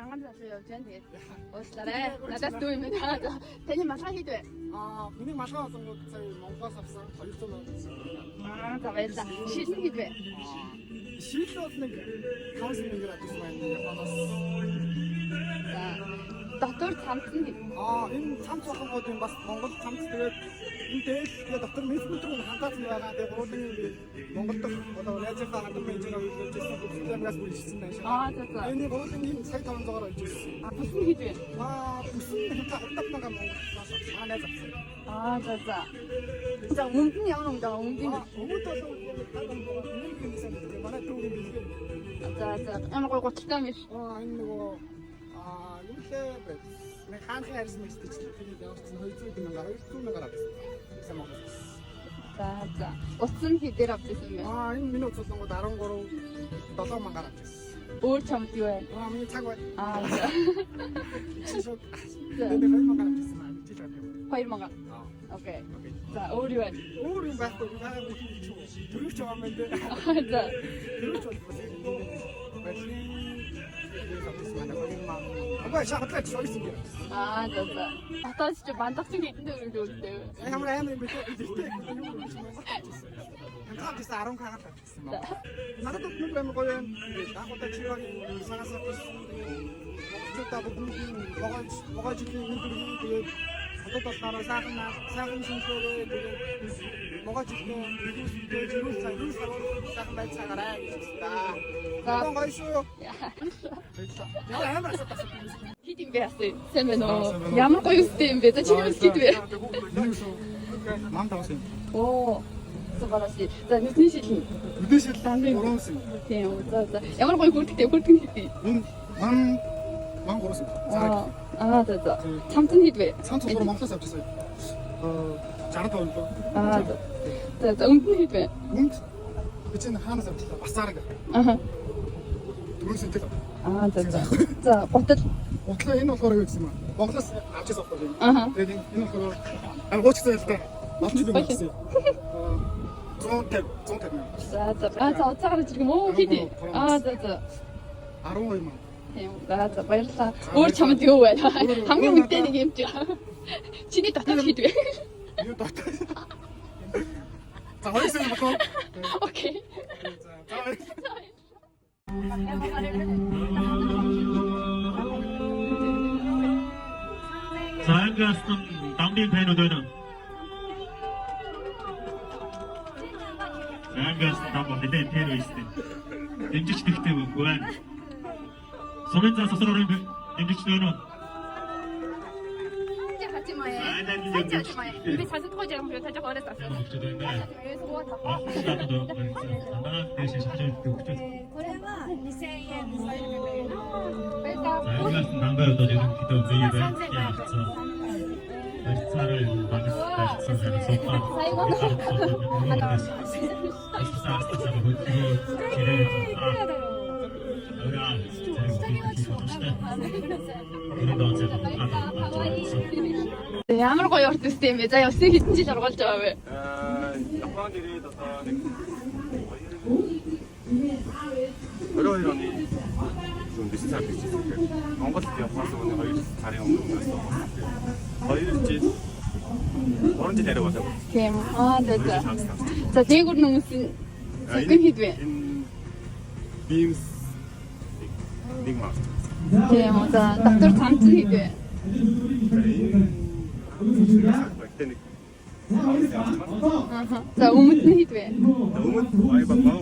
강남 사실 여전히 오시다래 나다 도이면 하자 대니 마사 хийдвэ миний машин олон гол сая Монголоос авсан 200 тавайда шилэн хийдвэ шил бол нэг 500 мянгаар авсан байна Японоос. за дотор цамц нь энэ цамц болгоод юм бас Монгол цамц тэгээд энэ дээр дотор мессенжер хангаасан байгаа. Тэгээд гурван Монгол дахь одоо найзынхаа хандан менежер үйлдвэрлэж байсан бүсгээс бүр ичсэн байна. за энэ гурван сая 500-аар олж ирсэн. бүсэн хийдвэ бүсэн хатагтаа Монголоос найз авсан. за за өмд нь ямар өмд байгаа өмд нь өмд бол манай дүүгийн бэлгэн. за ямар гой гоцтой юм биш Энэ нөгөө юу лээ нэг хаанхын харьсан мэт чинь тэгээд явуулсан 200 мянгаар авсан. за утсан хийдэр авчихсан юм байна Энэ миний утас болгоод 7 мянгаар авсан. өөр чамд юу вэ Миний цаг бай. за Шишод. Тэгээд 2 мянгаар авсан. 2 мянгаар окей за өөр юу вэ Өөр юм байхгүй. Байгаа бүх юм чи. Төрөвч байгаа юм байна. за Төрөвч бол Ага шахатлаач шойсон гэх. за татаас чи бандагчин хэдэндээ өргөдөө Ямар амар юм бэ? Хантаас 10 кагаар тавьчихсан байна. Надад бол нэг амар гоё юм. Дагуудаа чирээ санаас авчихсан. Монголчуудаа богоож тэгээд одоо болохоор сайхан шинжлэхүүрээ тэгээд могоожлын бидүүстэй зэрүүл сайхан байцаагаарай гэж байна. За гоё шүү. Яа амар асуулт. хит юм бэ асуу сэмэн оо ямар гоё үстэй юм бэ за чи юу хийдвэ Мам тавсан. оо супараши за нүдний шилэн Үдээс л гуравсан. тийм за ямар гоё хүрдэгтэй хийдвэ Энэ мам гуравсан. за цамцэн хийдвэ Цанц болохоор Монголоос авчихсан. 65 л. за өмд нь хийдвэ Үнд би чинь хаанаас авчихлаа? Басаар гэх. Түрүүсэнтэй. за готол Утлаа энэ болохоор юу гэсэн юм аа? Монголоос авчихсан байхгүй. Тэгээд энэ болохоор гооцсон л та. Авч идэх юм гэсэн. 150. за уцаарч ирэх юм уу хийдвэ за 12 маа. тийм за баярлалаа өөр чамд юу вэ хамгийн үнэтэй нэг юм чи чиний дотор хийдвэ Юу дотор. За хоёрсан бохоо. окей За ангиасны дамдын танууд байна. Ангиасны дамбо хэдэн тэр үстэй. Дэмжиж тэгтэй үгүй байна. Сумын зас сосроор дэмжиж байна. 하지 마요. 하지 마요. 입에 자주 터지면 그래 살짝 어렸어. 그래서 뭐 다. これは2000円です。 ангиасны дамбаудад ерөнхийдөө биеэр яасан. Цаараа багс байсан сопаа. ямар гоё урт үстэй юм бэ? За явсан хэдэн жил оргуулж байгаа вэ? Японд ирээд одоо нэг 22 оны зүүн дисцаар хийчихсэн. Монголд явахаас өмнө 2 сарын өмнөөс 2 жил 3 жил яриа болов. Тийм. За. За дээгүр хүмүүсийн зөвхөн хийдвэ. Beams нэг маа. Тийм. За доктор цамцэн хийдвэ. За өмнөд нь хийдвэ.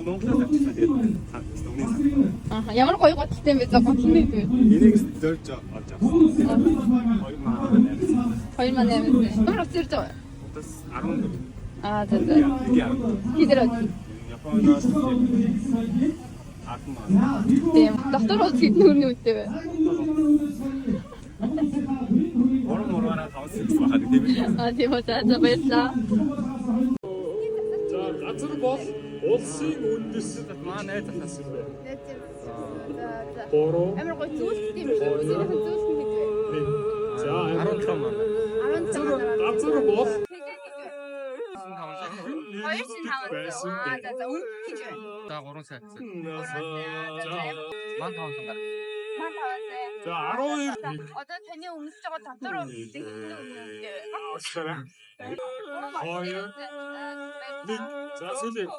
Монголоос авчихсан тэгээд ямар гоё готтой юм бэ? За готл нь хийдвэ. энийг зорж олж авсан. 2 маань юм бэ? Ямар уцэрж байгаа? Утас 14. за. Хийдэр. Японоос атмаа. Тийм. Доктор ус хэдэн хүрний үедээ вэ? Орон тавсан байгаа тийм ээ. Тийм үү. За баярлалаа. За газар бол улсын үндэс Маа найз захаас юм бэ. За. бороо Амар гоё зүйлс юм шиг үзэх зүйлс нь хийдвэ. за 15 маа. 15 газар бол Хоёр шин байсан. за үнэ хийж байна. За 3 сая. за Ман тавсан гар. 자, 아로이. 어제 괜히 음식저가 다 떨어졌는데 힘들었는데. 아시잖아. 거의. 자, 선생님.